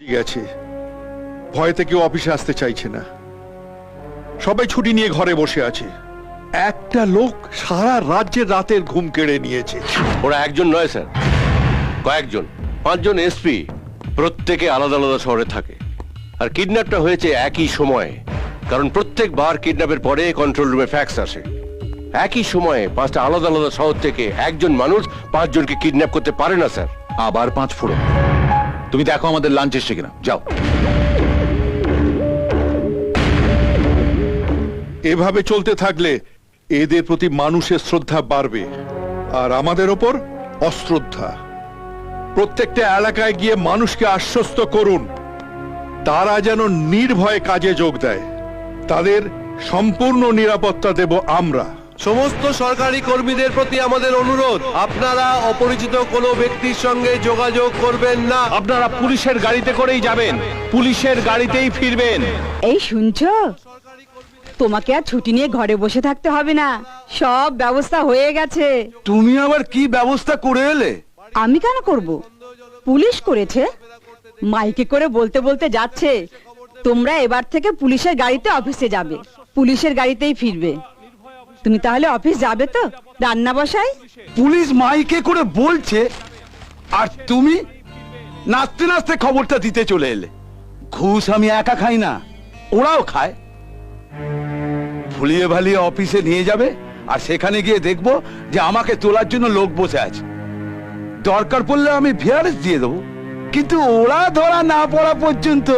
ঠিক আছে, ভয়তে কেউ অফিসে আসতে চাইছে না, সবাই ছুটি নিয়ে ঘরে বসে আছে। একটা লোক সারা রাজ্যের রাতের ঘুম কেড়ে নিয়েছে। ওরা একজন নয় স্যার, কয়েকজন, 5 জন এসপি, প্রত্যেকে আলাদা আলাদা শহরে থাকে। আর কিডন্যাপটা হয়েছে একই সময়ে, কারণ প্রত্যেকবার কিডন্যাপের পরে কন্ট্রোল রুমে ফ্যাক্স আসে। একই সময়ে 5টা আলাদা আলাদা শহর থেকে একজন মানুষ 5 জনকে কিডন্যাপ করতে পারে না স্যার। আবার 5 ফোড়ন। তুমি দেখো আমাদের লাঞ্চ এসছে কিনা, যাও। এভাবে চলতে থাকলে এদের প্রতি মানুষের শ্রদ্ধা বাড়বে, আর আমাদের ওপর অশ্রদ্ধা। প্রত্যেকটা এলাকায় গিয়ে মানুষকে আশ্বস্ত করুন, তারা যেন নির্ভয়ে কাজে যোগ দেয়। তাদের সম্পূর্ণ নিরাপত্তা দেব আমরা। সমস্ত সরকারি কর্মীদের প্রতি আমাদের অনুরোধ, আপনারা অপরিচিত কোনো ব্যক্তির সঙ্গে যোগাযোগ করবেন না। আপনারা পুলিশের গাড়িতে করেই যাবেন, পুলিশের গাড়িতেই ফিরবেন। এই শুনছো, তোমাকে আর ছুটি নিয়ে ঘরে বসে থাকতে হবে না, সব ব্যবস্থা হয়ে গেছে। তুমি আবার কি ব্যবস্থা করে এলে? আমি কেন করব, পুলিশ করেছে। মাইকে করে বলতে বলতে যাচ্ছে, তোমরা এবার থেকে পুলিশের গাড়িতে অফিসে যাবে, পুলিশের গাড়িতেই ফিরবে। তুমি তাহলে অফিস যাবে তো? রান্না বসাই। পুলিশ মাইকে করে বলছে আর তুমি নাচতে নাচতে খবরটা দিতে চলে এলে। ঘুষ আমি একা খাই না, ওরাও খায়। ভুলিয়ে ভালিয়ে অফিসে নিয়ে যাবে, আর সেখানে গিয়ে দেখবো যে আমাকে তোলার জন্য লোক বসে আছে। দরকার পড়লে আমি ভিআরএস দিয়ে দেবো, কিন্তু ওরা ধরা না পড়া পর্যন্ত